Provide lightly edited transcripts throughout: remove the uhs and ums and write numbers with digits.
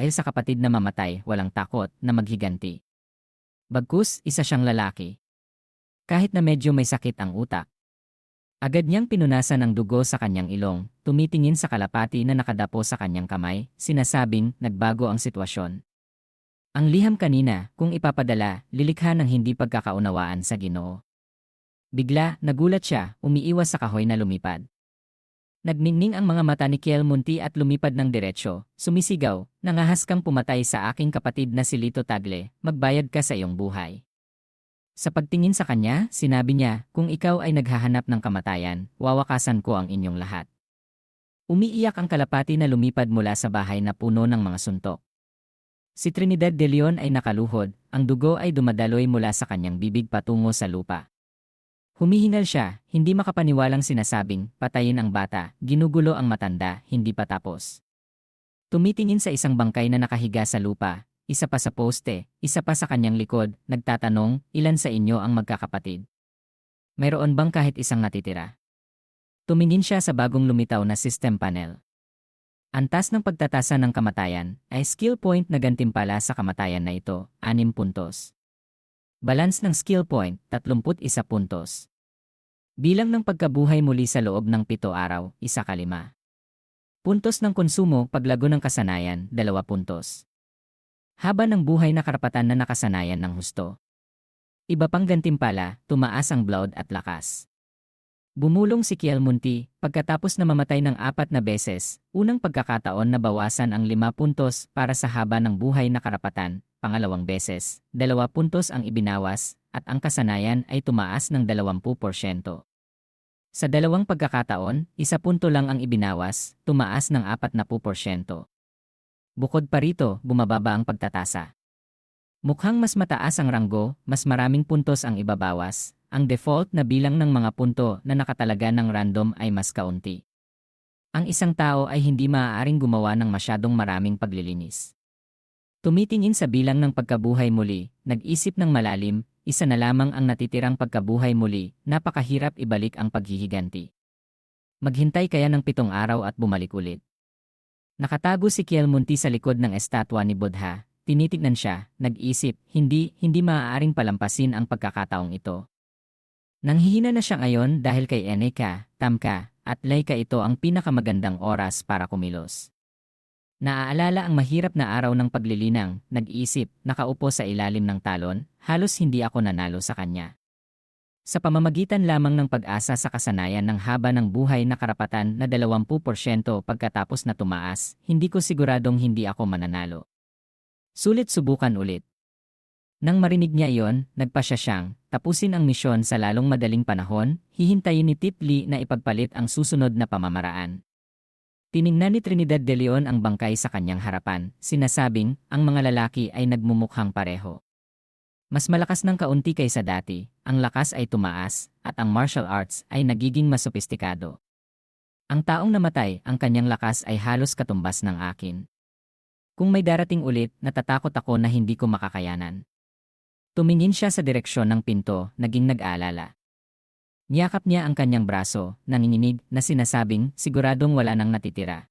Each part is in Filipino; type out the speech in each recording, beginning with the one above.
Dahil sa kapatid na mamatay, walang takot na maghiganti. Bagkus, isa siyang lalaki. Kahit na medyo may sakit ang utak. Agad niyang pinunasan ang dugo sa kanyang ilong, tumitingin sa kalapati na nakadapo sa kanyang kamay, sinasabing nagbago ang sitwasyon. Ang liham kanina, kung ipapadala, lilikha ng hindi pagkakaunawaan sa Ginoo. Bigla, nagulat siya, umiiwas sa kahoy na lumipad. Nagningning ang mga mata ni Kiel Munti at lumipad ng diretsyo, sumisigaw, nangahas kang pumatay sa aking kapatid na si Lito Tagle, magbayad ka sa iyong buhay. Sa pagtingin sa kanya, sinabi niya, kung ikaw ay naghahanap ng kamatayan, wawakasan ko ang inyong lahat. Umiiyak ang kalapati na lumipad mula sa bahay na puno ng mga suntok. Si Trinidad de Leon ay nakaluhod, ang dugo ay dumadaloy mula sa kanyang bibig patungo sa lupa. Humihingal siya, hindi makapaniwalang sinasabing, patayin ang bata, ginugulo ang matanda, hindi pa tapos. Tumitingin sa isang bangkay na nakahiga sa lupa, isa pa sa poste, isa pa sa kanyang likod, nagtatanong, ilan sa inyo ang magkakapatid? Mayroon bang kahit isang natitira? Tumingin siya sa bagong lumitaw na system panel. Antas ng pagtatasa ng kamatayan ay skill point na gantimpala sa kamatayan na ito, 6 puntos. Balance ng skill point, 31 puntos. Bilang ng pagkabuhay muli sa loob ng 7 araw, 1/5. Puntos ng konsumo, paglago ng kasanayan, 2 puntos. Haba ng buhay na karapatan na nakasanayan ng husto. Iba pang gantimpala, tumaas ang blood at lakas. Bumulong si Kiel Munti, pagkatapos na mamatay ng 4 na beses, unang pagkakataon na bawasan ang 5 puntos para sa haba ng buhay na karapatan, pangalawang beses, 2 puntos ang ibinawas, at ang kasanayan ay tumaas ng 20%. Sa dalawang pagkakataon, 1 punto lang ang ibinawas, tumaas ng 40%. Bukod pa rito, bumababa ang pagtatasa. Mukhang mas mataas ang ranggo, mas maraming puntos ang ibabawas. Ang default na bilang ng mga punto na nakatalaga ng random ay mas kaunti. Ang isang tao ay hindi maaaring gumawa ng masyadong maraming paglilinis. Tumitingin sa bilang ng pagkabuhay muli, nag-isip ng malalim, isa na lamang ang natitirang pagkabuhay muli, napakahirap ibalik ang paghihiganti. Maghintay kaya ng 7 araw at bumalik ulit. Nakatago si Kiel Munti sa likod ng estatwa ni Buddha, tinitignan siya, nag-isip, hindi maaaring palampasin ang pagkakataong ito. Nanghihina na siya ngayon dahil kay Eneka, Tamka, at Laika ito ang pinakamagandang oras para kumilos. Naaalala ang mahirap na araw ng paglilinang, nag-isip, nakaupo sa ilalim ng talon, halos hindi ako nanalo sa kanya. Sa pamamagitan lamang ng pag-asa sa kasanayan ng haba ng buhay na karapatan na 20% pagkatapos na tumaas, hindi ko siguradong hindi ako mananalo. Sulit subukan ulit. Nang marinig niya iyon, nagpasya siyang tapusin ang misyon sa lalong madaling panahon, hihintayin ni Tip Lee na ipagpalit ang susunod na pamamaraan. Tiningnan ni Trinidad de Leon ang bangkay sa kanyang harapan, sinasabing, ang mga lalaki ay nagmumukhang pareho. Mas malakas ng kaunti kaysa dati, ang lakas ay tumaas, at ang martial arts ay nagiging mas sopistikado. Ang taong namatay, ang kanyang lakas ay halos katumbas ng akin. Kung may darating ulit, natatakot ako na hindi ko makakayanan. Tumingin siya sa direksyon ng pinto, naging nag-aalala. Niyakap niya ang kanyang braso, nanginginig, na sinasabing, siguradong wala nang natitira.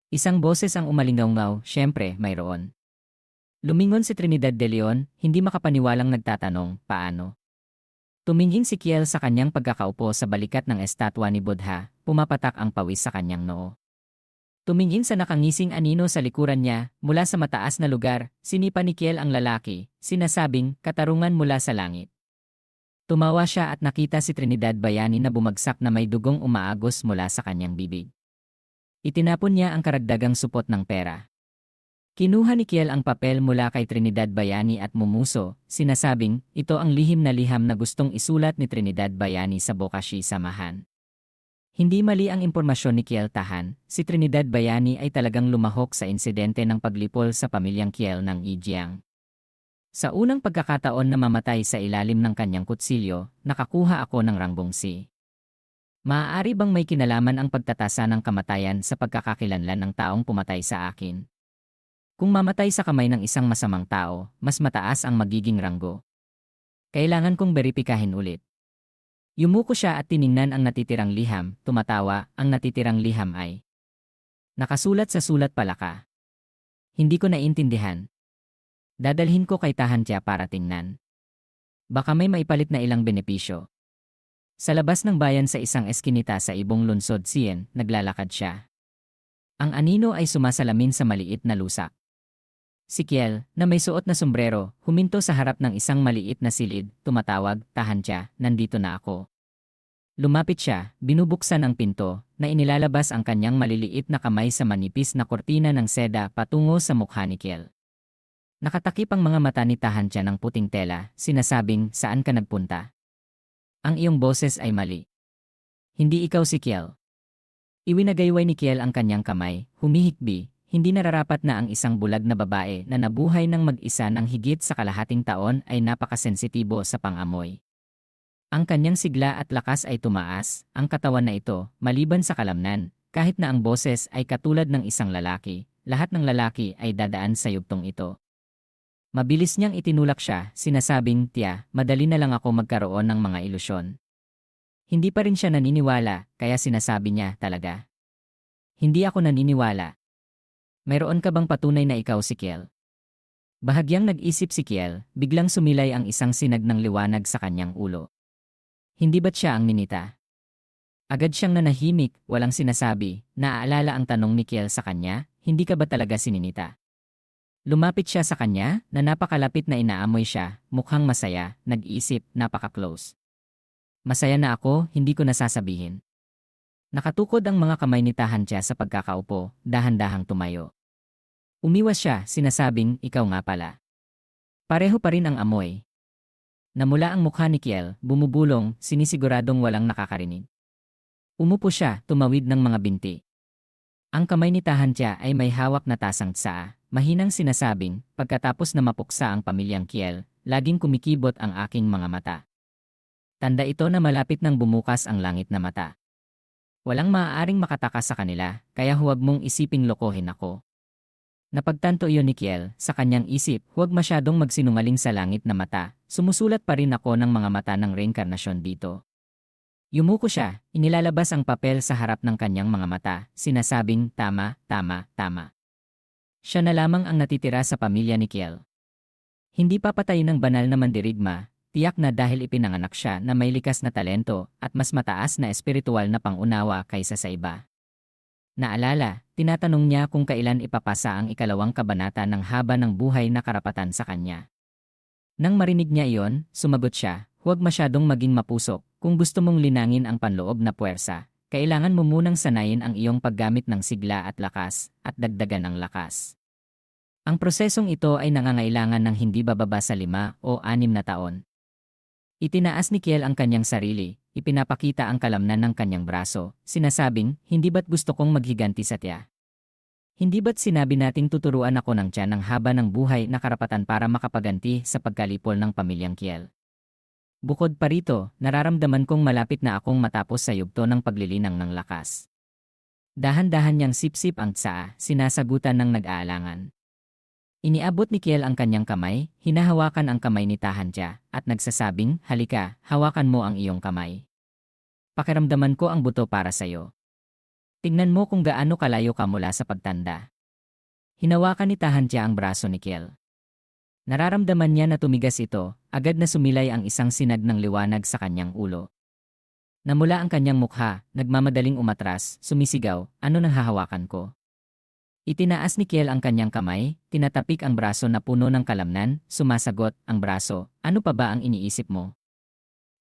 Isang boses ang umalingaw-ngaw, syempre, mayroon. Lumingon si Trinidad de Leon, hindi makapaniwalang nagtatanong, paano? Tumingin si Kiel sa kanyang pagkakaupo sa balikat ng estatwa ni Buddha, pumapatak ang pawis sa kanyang noo. Tumingin sa nakangising anino sa likuran niya, mula sa mataas na lugar, sinipa ni Kiel ang lalaki, sinasabing, katarungan mula sa langit. Tumawa siya at nakita si Trinidad Bayani na bumagsak na may dugong umaagos mula sa kanyang bibig. Itinapon niya ang karagdagang supot ng pera. Kinuha ni Kiel ang papel mula kay Trinidad Bayani at mumuso, sinasabing, ito ang lihim na gustong isulat ni Trinidad Bayani sa Bokashi Samahan. Hindi mali ang impormasyon ni Kiel Tahan, si Trinidad Bayani ay talagang lumahok sa insidente ng paglipol sa pamilyang Kiel ng Ijiang. Sa unang pagkakataon na mamatay sa ilalim ng kanyang kutsilyo, nakakuha ako ng rangbong C. Maaari bang may kinalaman ang pagtatasa ng kamatayan sa pagkakakilanlan ng taong pumatay sa akin? Kung mamatay sa kamay ng isang masamang tao, mas mataas ang magiging ranggo. Kailangan kong beripikahin ulit. Yumuko siya at tiningnan ang natitirang liham, tumatawa, ang natitirang liham ay nakasulat sa sulat palaka. Hindi ko naintindihan. Dadalhin ko kay Tahantia para tingnan. Baka may maipalit na ilang benepisyo. Sa labas ng bayan sa isang eskinita sa ibong lungsod Sien, naglalakad siya. Ang anino ay sumasalamin sa maliit na lusak. Si Kiel, na may suot na sombrero, huminto sa harap ng isang maliit na silid, tumatawag, Tahantia, nandito na ako. Lumapit siya, binubuksan ang pinto, na inilalabas ang kanyang maliliit na kamay sa manipis na kortina ng seda patungo sa mukha ni Kiel. Nakatakip ang mga mata ni Tahantia ng puting tela, sinasabing, saan ka nagpunta? Ang iyong boses ay mali. Hindi ikaw si Kiel. Iwinagayway ni Kiel ang kanyang kamay, humihikbi, hindi nararapat na ang isang bulag na babae na nabuhay ng mag-isa ng higit sa kalahating taon ay napakasensitibo sa pangamoy. Ang kanyang sigla at lakas ay tumaas, ang katawan na ito, maliban sa kalamnan, kahit na ang boses ay katulad ng isang lalaki, lahat ng lalaki ay dadaan sa yugtong ito. Mabilis niyang itinulak siya, sinasabing, Tia, madali na lang ako magkaroon ng mga ilusyon. Hindi pa rin siya naniniwala, kaya sinasabi niya, talaga. Hindi ako naniniwala. Mayroon ka bang patunay na ikaw si Kiel? Bahagyang nag-isip si Kiel, biglang sumilay ang isang sinag ng liwanag sa kanyang ulo. Hindi ba't siya ang ninita? Agad siyang nanahimik, walang sinasabi, naaalala ang tanong ni Kiel sa kanya, hindi ka ba talaga si ninita? Lumapit siya sa kanya, na napakalapit na inaamoy siya, mukhang masaya, nag-iisip, napaka-close. Masaya na ako, hindi ko nasasabihin. Nakatukod ang mga kamay ni Tahantia sa pagkakaupo, dahan-dahang tumayo. Umiwas siya, sinasabing, ikaw nga pala. Pareho pa rin ang amoy. Namula ang mukha ni Kiel, bumubulong, sinisiguradong walang nakakarinig. Umupo siya, tumawid ng mga binti. Ang kamay ni Tahantia ay may hawak na tasang tsaa, mahinang sinasabing, pagkatapos na mapuksa ang pamilyang Kiel, laging kumikibot ang aking mga mata. Tanda ito na malapit nang bumukas ang langit na mata. Walang maaaring makatakas sa kanila, kaya huwag mong isiping lokohin ako. Napagtanto iyon ni Kiel, sa kanyang isip, huwag masyadong magsinungaling sa langit na mata, sumusulat pa rin ako ng mga mata ng reinkarnasyon dito. Yumuko siya, inilalabas ang papel sa harap ng kanyang mga mata, sinasabing, tama, tama, tama. Siya na lamang ang natitira sa pamilya ni Kiel. Hindi papatayin ng banal na mandirigma, tiyak na dahil ipinanganak siya na may likas na talento at mas mataas na espiritual na pangunawa kaysa sa iba. Naalala, tinatanong niya kung kailan ipapasa ang ikalawang kabanata ng Haba ng Buhay na Karapatan sa kanya. Nang marinig niya iyon, sumagot siya, huwag masyadong maging mapusok. Kung gusto mong linangin ang panloob na puwersa, kailangan mo munang sanayin ang iyong paggamit ng sigla at lakas, at dagdagan ang lakas. Ang prosesong ito ay nangangailangan ng hindi bababa sa 5 o 6 na taon. Itinaas ni Kiel ang kanyang sarili, ipinapakita ang kalamnan ng kanyang braso, sinasabing, hindi ba't gusto kong maghiganti sa tiya? Hindi ba't sinabi nating tuturuan ako ng tiyan ng haba ng buhay na karapatan para makapaganti sa pagkalipol ng pamilyang Kiel? Bukod pa rito, nararamdaman kong malapit na akong matapos sa yugto ng paglilinang ng lakas. Dahan-dahan niyang sipsip ang tsaa, sinasagutan ng nag-aalangan. Iniabot ni Kiel ang kanyang kamay, hinahawakan ang kamay ni Tahantia, at nagsasabing, halika, hawakan mo ang iyong kamay. Pakiramdaman ko ang buto para sa'yo. Tingnan mo kung gaano kalayo ka mula sa pagtanda. Hinawakan ni Tahantia ang braso ni Kiel. Nararamdaman niya na tumigas ito, agad na sumilay ang isang sinag ng liwanag sa kanyang ulo. Namula ang kanyang mukha, nagmamadaling umatras, sumisigaw, ano nang hahawakan ko? Itinaas ni Kiel ang kanyang kamay, tinatapik ang braso na puno ng kalamnan, sumasagot, ang braso, ano pa ba ang iniisip mo?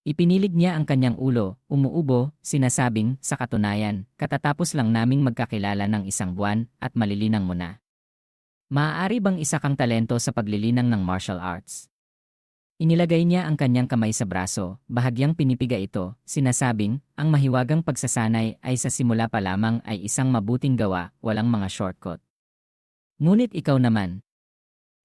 Ipinilig niya ang kanyang ulo, umuubo, sinasabing, sa katunayan, katatapos lang naming magkakilala ng 1 buwan, at malilinang mo na. Maaari bang isa kang talento sa paglilinang ng martial arts? Inilagay niya ang kanyang kamay sa braso, bahagyang pinipiga ito, sinasabing, ang mahiwagang pagsasanay ay sa simula pa lamang ay isang mabuting gawa, walang mga shortcut. Ngunit ikaw naman.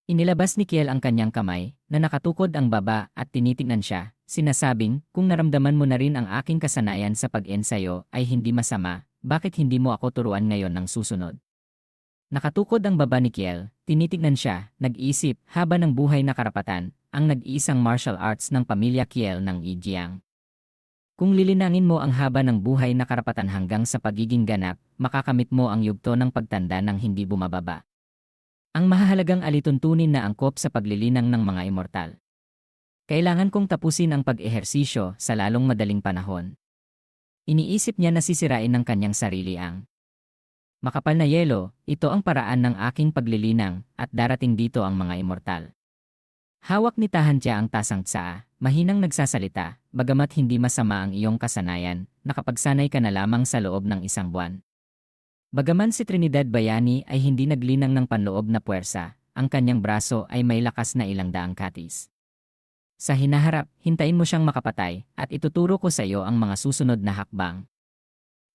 Inilabas ni Kiel ang kanyang kamay, na nakatukod ang baba at tinitingnan siya, sinasabing, kung naramdaman mo na rin ang aking kasanayan sa pag-ensayo ay hindi masama, bakit hindi mo ako turuan ngayon ng susunod? Nakatukod ang baba ni Kiel, tinitignan siya, nag-isip, haba ng buhay na karapatan, ang nag-iisang martial arts ng pamilya Kiel ng Ijiang. Kung lilinangin mo ang haba ng buhay na karapatan hanggang sa pagiging ganap, makakamit mo ang yugto ng pagtanda ng hindi bumababa. Ang mahahalagang alituntunin na angkop sa paglilinang ng mga immortal. Kailangan kong tapusin ang pag-ehersisyo sa lalong madaling panahon. Iniisip niya na sisirain ng kanyang sarili ang makapal na yelo. Ito ang paraan ng aking paglilinang at darating dito ang mga immortal. Hawak ni Tahantia ang tasang tsaa, mahinang nagsasalita, bagamat hindi masama ang iyong kasanayan, nakapagsanay ka na lamang sa loob ng isang buwan. Bagaman si Trinidad Bayani ay hindi naglinang ng panloob na puwersa, ang kanyang braso ay may lakas na ilang daang katis. Sa hinaharap, hintayin mo siyang makapatay at ituturo ko sa iyo ang mga susunod na hakbang.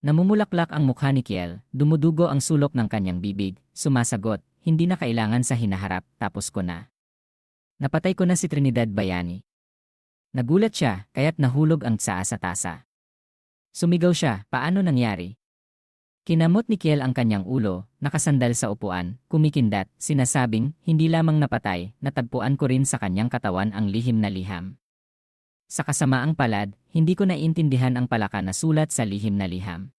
Namumulaklak ang mukha ni Kiel, dumudugo ang sulok ng kanyang bibig, sumasagot, hindi na kailangan sa hinaharap, tapos ko na. Napatay ko na si Trinidad Bayani. Nagulat siya, kaya't nahulog ang tsaa sa tasa. Sumigaw siya, paano nangyari? Kinamot ni Kiel ang kanyang ulo, nakasandal sa upuan, kumikindat, sinasabing, hindi lamang napatay, natagpuan ko rin sa kanyang katawan ang lihim na liham. Sa kasamaang palad, hindi ko naiintindihan ang palaka na sulat sa lihim na liham.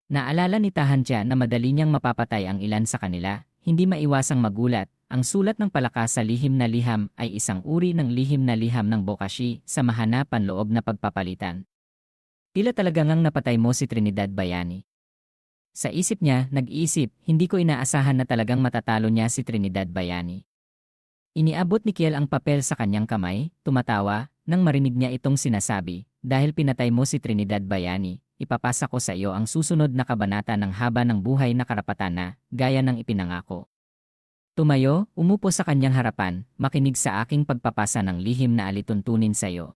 Naalala ni Tahantia na madali niyang mapapatay ang ilan sa kanila, hindi maiwasang magulat, ang sulat ng palaka sa lihim na liham ay isang uri ng lihim na liham ng bokashi sa mahana panloob na pagpapalitan. Tila talaga ngang napatay mo si Trinidad Bayani. Sa isip niya, nag-iisip, hindi ko inaasahan na talagang matatalo niya si Trinidad Bayani. Iniabot ni Kiel ang papel sa kanyang kamay, tumatawa, nang marinig niya itong sinasabi, dahil pinatay mo si Trinidad Bayani, ipapasa ko sa iyo ang susunod na kabanata ng haba ng buhay na karapatan na, gaya ng ipinangako. Tumayo, umupo sa kanyang harapan, makinig sa aking pagpapasa ng lihim na alituntunin sa iyo.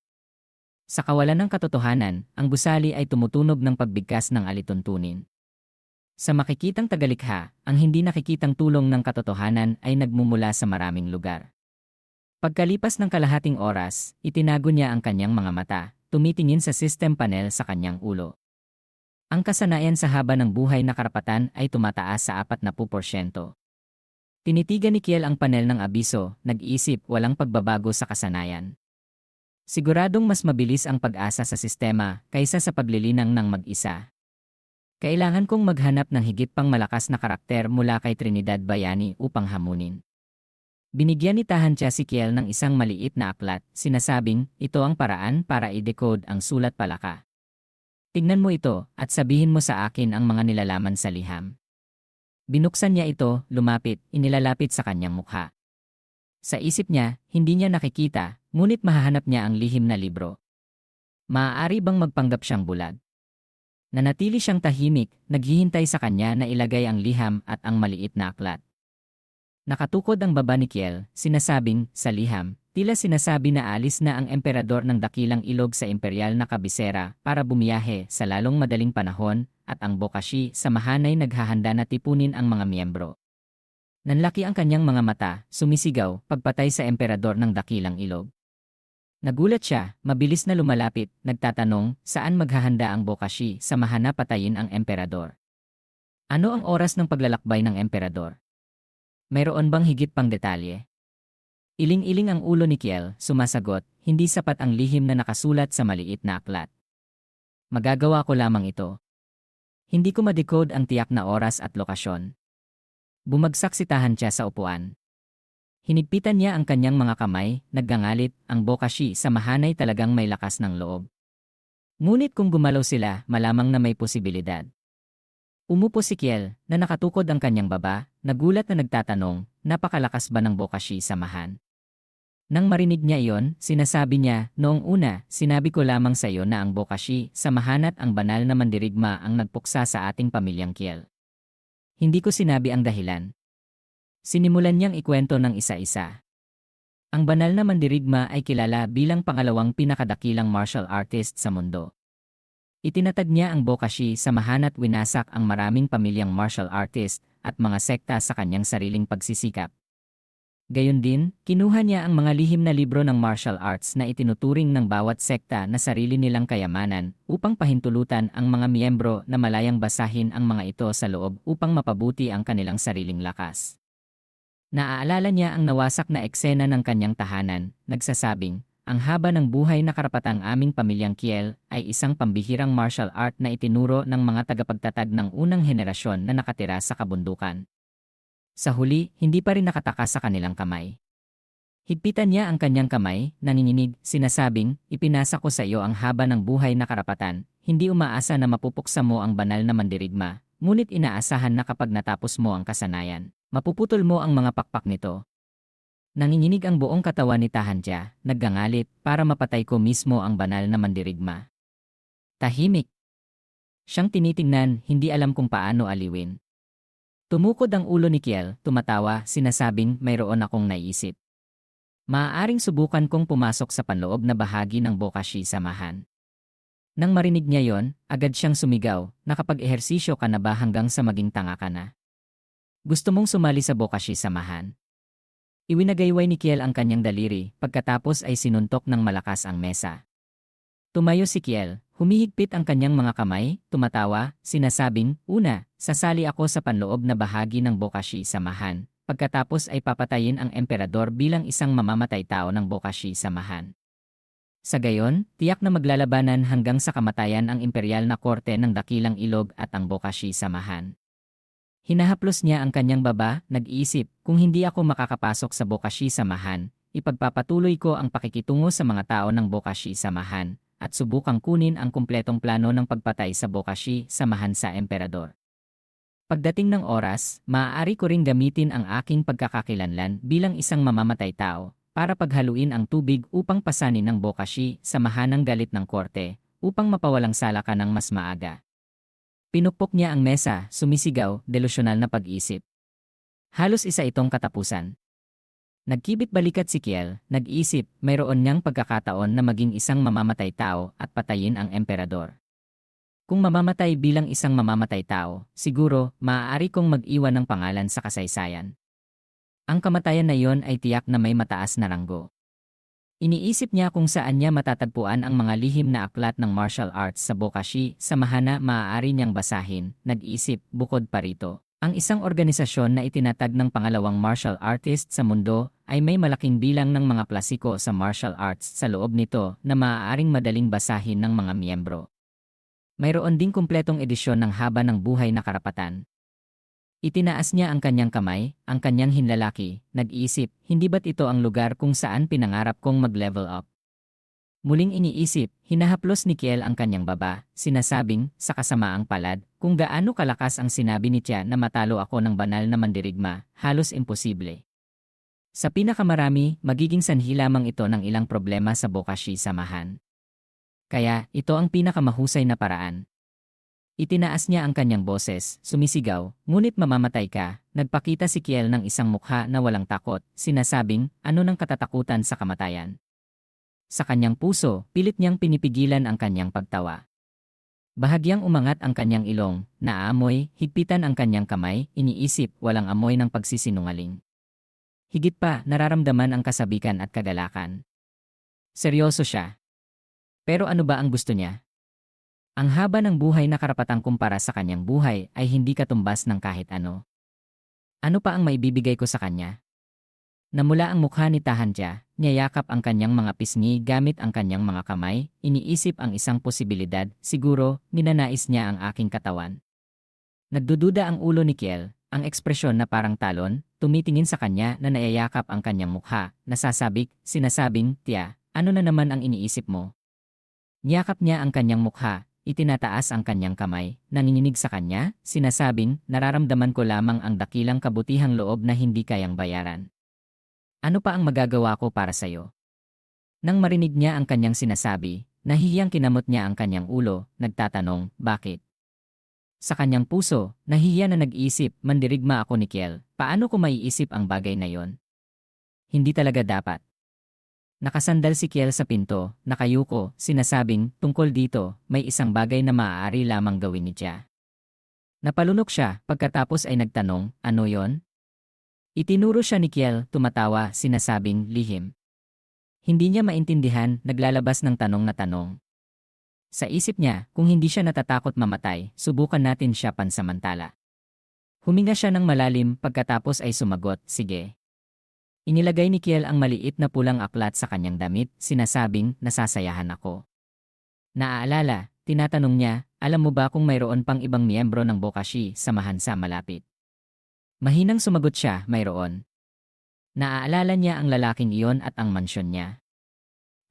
Sa kawalan ng katotohanan, ang gusali ay tumutunog ng pagbigkas ng alituntunin. Sa makikitang tagalikha, ang hindi nakikitang tulong ng katotohanan ay nagmumula sa maraming lugar. Pagkalipas ng kalahating oras, itinago niya ang kanyang mga mata, tumitingin sa system panel sa kanyang ulo. Ang kasanayan sa haba ng buhay na karapatan ay tumataas sa 40%. Tinitigan ni Kiel ang panel ng abiso, nag-iisip walang pagbabago sa kasanayan. Siguradong mas mabilis ang pag-asa sa sistema kaysa sa paglilinang ng mag-isa. Kailangan kong maghanap ng higit pang malakas na karakter mula kay Trinidad Bayani upang hamunin. Binigyan ni Tahantia si Kiel ng isang maliit na aklat, sinasabing, ito ang paraan para i-decode ang sulat palaka. Tingnan mo ito at sabihin mo sa akin ang mga nilalaman sa liham. Binuksan niya ito, lumapit, inilalapit sa kanyang mukha. Sa isip niya, hindi niya nakikita, ngunit mahahanap niya ang lihim na libro. Maaari bang magpanggap siyang bulag? Nanatili siyang tahimik, naghihintay sa kanya na ilagay ang liham at ang maliit na aklat. Nakatukod ang baba ni Kiel, sinasabing, sa liham, tila sinasabi na alis na ang emperador ng dakilang ilog sa imperial na kabisera para bumiyahe sa lalong madaling panahon at ang bokashi sa mahanay naghahanda na tipunin ang mga miyembro. Nanlaki ang kanyang mga mata, sumisigaw, pagpatay sa emperador ng dakilang ilog. Nagulat siya, mabilis na lumalapit, nagtatanong, saan maghahanda ang bokashi sa mahana patayin ang emperador? Ano ang oras ng paglalakbay ng emperador? Mayroon bang higit pang detalye? Iling-iling ang ulo ni Kiel, sumasagot, hindi sapat ang lihim na nakasulat sa maliit na aklat. Magagawa ko lamang ito. Hindi ko ma-decode ang tiyak na oras at lokasyon. Bumagsak si Tahantia sa upuan. Hinigpitan niya ang kanyang mga kamay, naggangalit, ang bokashi sa mahanay talagang may lakas ng loob. Ngunit kung gumalaw sila, malamang na may posibilidad. Umupo si Kiel, na nakatukod ang kanyang baba, nagulat na nagtatanong, napakalakas ba ng bokashi sa mahan? Nang marinig niya iyon, sinasabi niya, noong una, sinabi ko lamang sa iyo na ang bokashi sa mahanat ang banal na mandirigma ang nagpuksa sa ating pamilyang Kiel. Hindi ko sinabi ang dahilan. Sinimulan niyang ikwento ng isa-isa. Ang banal na mandirigma ay kilala bilang pangalawang pinakadakilang martial artist sa mundo. Itinatag niya ang bokashi sa mahana't winasak ang maraming pamilyang martial artist at mga sekta sa kanyang sariling pagsisikap. Gayon din, kinuha niya ang mga lihim na libro ng martial arts na itinuturing ng bawat sekta na sarili nilang kayamanan upang pahintulutan ang mga miyembro na malayang basahin ang mga ito sa loob upang mapabuti ang kanilang sariling lakas. Naaalala niya ang nawasak na eksena ng kanyang tahanan, nagsasabing, ang haba ng buhay na karapatang aming pamilyang Kiel ay isang pambihirang martial art na itinuro ng mga tagapagtatag ng unang henerasyon na nakatira sa kabundukan. Sa huli, hindi pa rin nakatakas sa kanilang kamay. Higpitan niya ang kanyang kamay, nanginginig, sinasabing, ipinasa ko sa iyo ang haba ng buhay na karapatan, hindi umaasa na mapupuksa mo ang banal na mandirigma, ngunit inaasahan na kapag natapos mo ang kasanayan, mapuputol mo ang mga pakpak nito. Nanginginig ang buong katawan ni Tahantia, naggangalit, para mapatay ko mismo ang banal na mandirigma. Tahimik. Siyang tinitingnan, hindi alam kung paano aliwin. Tumukod ang ulo ni Kiel, tumatawa, sinasabing, mayroon akong naisip. Maaaring subukan kong pumasok sa panloob na bahagi ng Bokashi samahan. Nang marinig niya yon, agad siyang sumigaw, nakapag-ehersisyo ka na ba hanggang sa maging tanga ka na? Gusto mong sumali sa Bokashi samahan? Iwinagayway ni Kiel ang kanyang daliri, pagkatapos ay sinuntok ng malakas ang mesa. Tumayo si Kiel, humihigpit ang kanyang mga kamay, tumatawa, sinasabing, una, sasali ako sa panloob na bahagi ng Bokashi samahan. Pagkatapos ay papatayin ang emperador bilang isang mamamatay tao ng Bokashi samahan. Sa gayon, tiyak na maglalabanan hanggang sa kamatayan ang imperial na korte ng Dakilang Ilog at ang Bokashi samahan. Hinahaplos niya ang kanyang baba, nag-iisip, kung hindi ako makakapasok sa Bokashi samahan, ipagpapatuloy ko ang pakikitungo sa mga tao ng Bokashi samahan, at subukang kunin ang kumpletong plano ng pagpatay sa Bokashi samahan sa emperador. Pagdating ng oras, maaari ko ring gamitin ang aking pagkakakilanlan bilang isang mamamatay tao para paghaluin ang tubig upang pasanin ng Bokashi samahan ng galit ng korte upang mapawalang sala ka ng mas maaga. Pinukpok niya ang mesa, sumisigaw, delusyonal na pag-isip. Halos isa itong katapusan. Nagkibit balikat si Kiel, nag-isip, mayroon niyang pagkakataon na maging isang mamamatay tao at patayin ang emperador. Kung mamamatay bilang isang mamamatay tao, siguro, maaari kong mag-iwan ng pangalan sa kasaysayan. Ang kamatayan na iyon ay tiyak na may mataas na ranggo. Iniisip niya kung saan niya matatagpuan ang mga lihim na aklat ng martial arts sa Bokashi, samahan na maaari niyang basahin, nag-isip, bukod pa rito. Ang isang organisasyon na itinatag ng pangalawang martial artist sa mundo ay may malaking bilang ng mga klasiko sa martial arts sa loob nito na maaaring madaling basahin ng mga miyembro. Mayroon ding kumpletong edisyon ng Haba ng Buhay na Karapatan. Itinaas niya ang kanyang kamay, ang kanyang hinlalaki, nag-iisip, hindi ba't ito ang lugar kung saan pinangarap kong mag-level up? Muling iniisip, hinahaplos ni Kiel ang kanyang baba, sinasabing, sa kasamaang palad, kung gaano kalakas ang sinabi ni Tia na matalo ako ng banal na mandirigma, halos imposible. Sa pinakamarami, magiging sanhi lamang ito ng ilang problema sa Bokashi samahan. Kaya, ito ang pinakamahusay na paraan. Itinaas niya ang kanyang boses, sumisigaw, ngunit mamamatay ka, nagpakita si Kiel ng isang mukha na walang takot, sinasabing, ano ng katatakutan sa kamatayan. Sa kanyang puso, pilit niyang pinipigilan ang kanyang pagtawa. Bahagyang umangat ang kanyang ilong, naaamoy, higpitan ang kanyang kamay, iniisip, walang amoy ng pagsisinungaling. Higit pa, nararamdaman ang kasabikan at kagalakan. Seryoso siya. Pero ano ba ang gusto niya? Ang haba ng buhay na karapatang kumpara sa kanyang buhay ay hindi katumbas ng kahit ano. Ano pa ang maibibigay ko sa kanya? Namula ang mukha ni Tahantia, niyayakap ang kanyang mga pisngi gamit ang kanyang mga kamay, iniisip ang isang posibilidad, siguro, ninanais niya ang aking katawan. Nagdududa ang ulo ni Kiel, ang ekspresyon na parang talon, tumitingin sa kanya na nayayakap ang kanyang mukha, nasasabik, sinasabing, Tia, ano na naman ang iniisip mo? Niyakap niya ang kanyang mukha, itinataas ang kanyang kamay, nanginginig sa kanya, sinasabing, nararamdaman ko lamang ang dakilang kabutihang loob na hindi kayang bayaran. Ano pa ang magagawa ko para sa'yo? Nang marinig niya ang kanyang sinasabi, nahihiyang kinamot niya ang kanyang ulo, nagtatanong, bakit? Sa kanyang puso, nahihiya na nag-isip, mandirigma ako ni Kiel, paano ko maiisip ang bagay na yon? Hindi talaga dapat. Nakasandal si Kiel sa pinto, nakayuko, sinasabing, tungkol dito, may isang bagay na maaari lamang gawin ni Tia. Napalunok siya, pagkatapos ay nagtanong, ano yon? Itinuro siya ni Kiel, tumatawa, sinasabing, lihim. Hindi niya maintindihan, naglalabas ng tanong na tanong. Sa isip niya, kung hindi siya natatakot mamatay, subukan natin siya pansamantala. Huminga siya ng malalim, pagkatapos ay sumagot, sige. Inilagay ni Kiel ang maliit na pulang aklat sa kanyang damit, sinasabing, nasasayahan ako. Naaalala, tinatanong niya, alam mo ba kung mayroon pang ibang miyembro ng Bokashi samahan sa malapit? Mahinang sumagot siya, mayroon. Naaalala niya ang lalaking iyon at ang mansyon niya.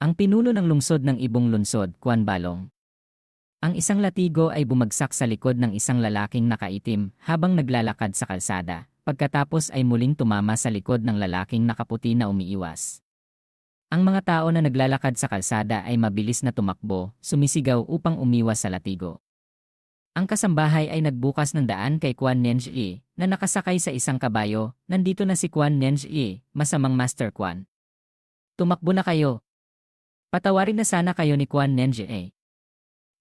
Ang pinuno ng lungsod ng ibong lungsod, Juan Balong. Ang isang latigo ay bumagsak sa likod ng isang lalaking nakaitim habang naglalakad sa kalsada, pagkatapos ay muling tumama sa likod ng lalaking nakaputi na umiiwas. Ang mga tao na naglalakad sa kalsada ay mabilis na tumakbo, sumisigaw upang umiwas sa latigo. Ang kasambahay ay nagbukas ng daan kay Kwan Nenji, na nakasakay sa isang kabayo. Nandito na si Kwan Nenji, masamang Master Kwan. Tumakbo na kayo. Patawarin na sana kayo ni Kwan Nenji.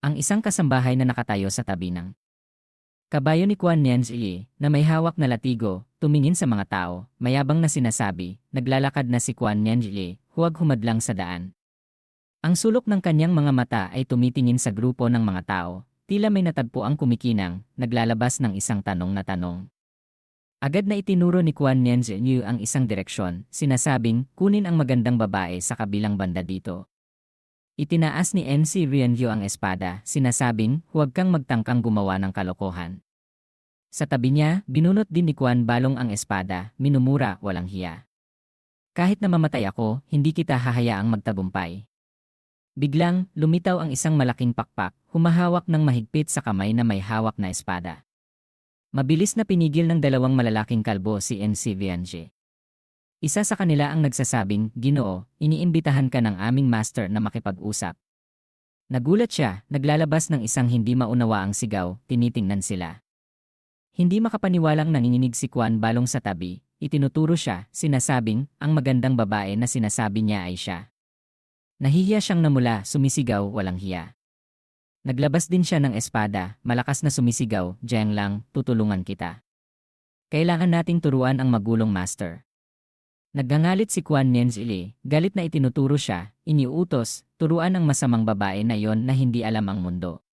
Ang isang kasambahay na nakatayo sa tabi ng kabayo ni Kwan Nenji, na may hawak na latigo, tumingin sa mga tao, mayabang na sinasabi, naglalakad na si Kwan Nenji, huwag humadlang sa daan. Ang sulok ng kanyang mga mata ay tumitingin sa grupo ng mga tao, tila may natagpo ang kumikinang, naglalabas ng isang tanong na tanong. Agad na itinuro ni Kwan Nenji ang isang direksyon, sinasabing, kunin ang magandang babae sa kabilang banda dito. Itinaas ni NC Rianryo ang espada, sinasabing, huwag kang magtangkang gumawa ng kalokohan. Sa tabi niya, binunot din ni Kwan Balong ang espada, minumura, walang hiya. Kahit na mamatay ako, hindi kita hahayaang magtagumpay. Biglang, lumitaw ang isang malaking pakpak, humahawak ng mahigpit sa kamay na may hawak na espada. Mabilis na pinigil ng dalawang malalaking kalbo si NC Rianryo. Isa sa kanila ang nagsasabing, Ginoo, iniimbitahan ka ng aming master na makipag-usap. Nagulat siya, naglalabas ng isang hindi maunawaang sigaw, tinitingnan sila. Hindi makapaniwalang nanginginig si Kwan Balong sa tabi, itinuturo siya, sinasabing, ang magandang babae na sinasabi niya ay siya. Nahihiya siyang namula, sumisigaw, walang hiya. Naglabas din siya ng espada, malakas na sumisigaw, Diyan lang, tutulungan kita. Kailangan nating turuan ang magulong master. Naggangalit si Kwan Nenji, galit na itinuturo siya, iniuutos, turuan ang masamang babae na yon na hindi alam ang mundo.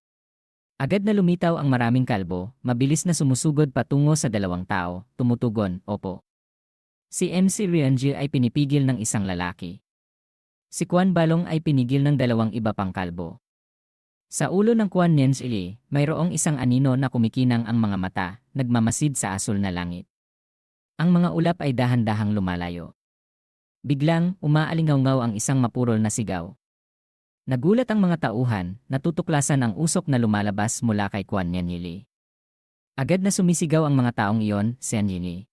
Agad na lumitaw ang maraming kalbo, mabilis na sumusugod patungo sa dalawang tao, tumutugon, opo. Si MC Rianryo ay pinipigil ng isang lalaki. Si Kwan Balong ay pinigil ng dalawang iba pang kalbo. Sa ulo ng Kwan Nenji, mayroong isang anino na kumikinang ang mga mata, nagmamasid sa asul na langit. Ang mga ulap ay dahan-dahang lumalayo. Biglang, umaalingaw-ngaw ang isang mapurol na sigaw. Nagulat ang mga tauhan, natutuklasan ang usok na lumalabas mula kay Kwan Nenji. Agad na sumisigaw ang mga taong iyon, Senjini.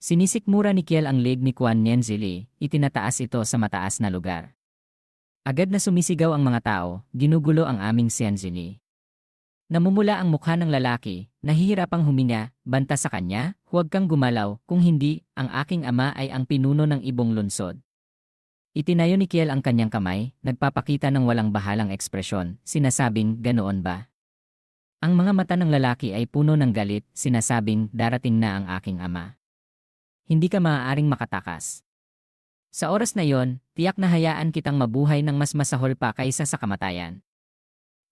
Sinisikmura ni Kiel ang leg ni Kwan Nenji, itinataas ito sa mataas na lugar. Agad na sumisigaw ang mga tao, ginugulo ang aming Senjini. Namumula ang mukha ng lalaki, nahihirapang huminga, banta sa kanya, huwag kang gumalaw, kung hindi, ang aking ama ay ang pinuno ng ibong lungsod. Itinayo ni Kiel ang kanyang kamay, nagpapakita ng walang bahalang ekspresyon, sinasabing, ganoon ba? Ang mga mata ng lalaki ay puno ng galit, sinasabing, darating na ang aking ama. Hindi ka maaaring makatakas. Sa oras na yon, tiyak na hayaan kitang mabuhay ng mas masahol pa kaysa sa kamatayan.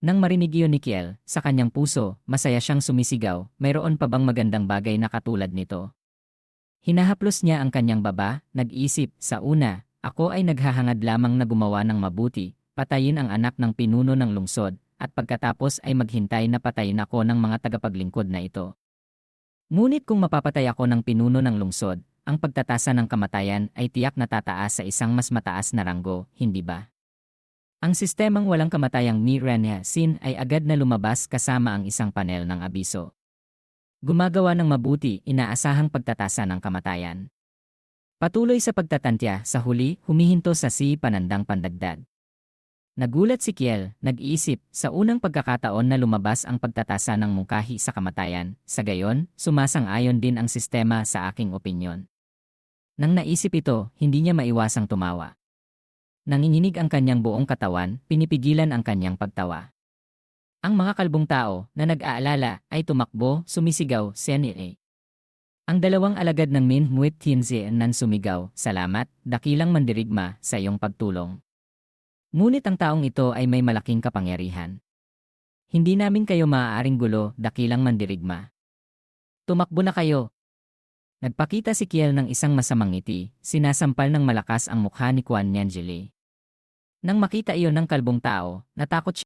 Nang marinig iyon ni Kiel, sa kanyang puso, masaya siyang sumisigaw, mayroon pa bang magandang bagay na katulad nito? Hinahaplos niya ang kanyang baba, nag-isip, sa una, ako ay naghahangad lamang na gumawa ng mabuti, patayin ang anak ng pinuno ng lungsod, at pagkatapos ay maghintay na patayin ako ng mga tagapaglingkod na ito. Ngunit kung mapapatay ako ng pinuno ng lungsod, ang pagtatasa ng kamatayan ay tiyak na tataas sa isang mas mataas na ranggo, hindi ba? Ang sistemang walang kamatayang ni Renya Sin ay agad na lumabas kasama ang isang panel ng abiso. Gumagawa ng mabuti, inaasahang pagtatasa ng kamatayan. Patuloy sa pagtatantya, sa huli, humihinto sa panandang pandagdag. Nagulat si Kiel, nag-iisip, sa unang pagkakataon na lumabas ang pagtatasa ng mungkahi sa kamatayan, sa gayon, sumasang-ayon din ang sistema sa aking opinyon. Nang naisip ito, hindi niya maiwasang tumawa. Nanginginig ang kanyang buong katawan, pinipigilan ang kanyang pagtawa. Ang mga kalbong tao na nag-aalala ay tumakbo, sumisigaw, Senye. Ang dalawang alagad ng Min Muit Tianzi nan sumigaw, salamat, dakilang mandirigma, sa iyong pagtulong. Ngunit ang taong ito ay may malaking kapangyarihan. Hindi namin kayo maaaring gulo, dakilang mandirigma. Tumakbo na kayo. Nagpakita si Kiel ng isang masamang ngiti, sinasampal ng malakas ang mukha ni Kwan Nenji. Nang makita iyon ng kalbong tao, natakot siya.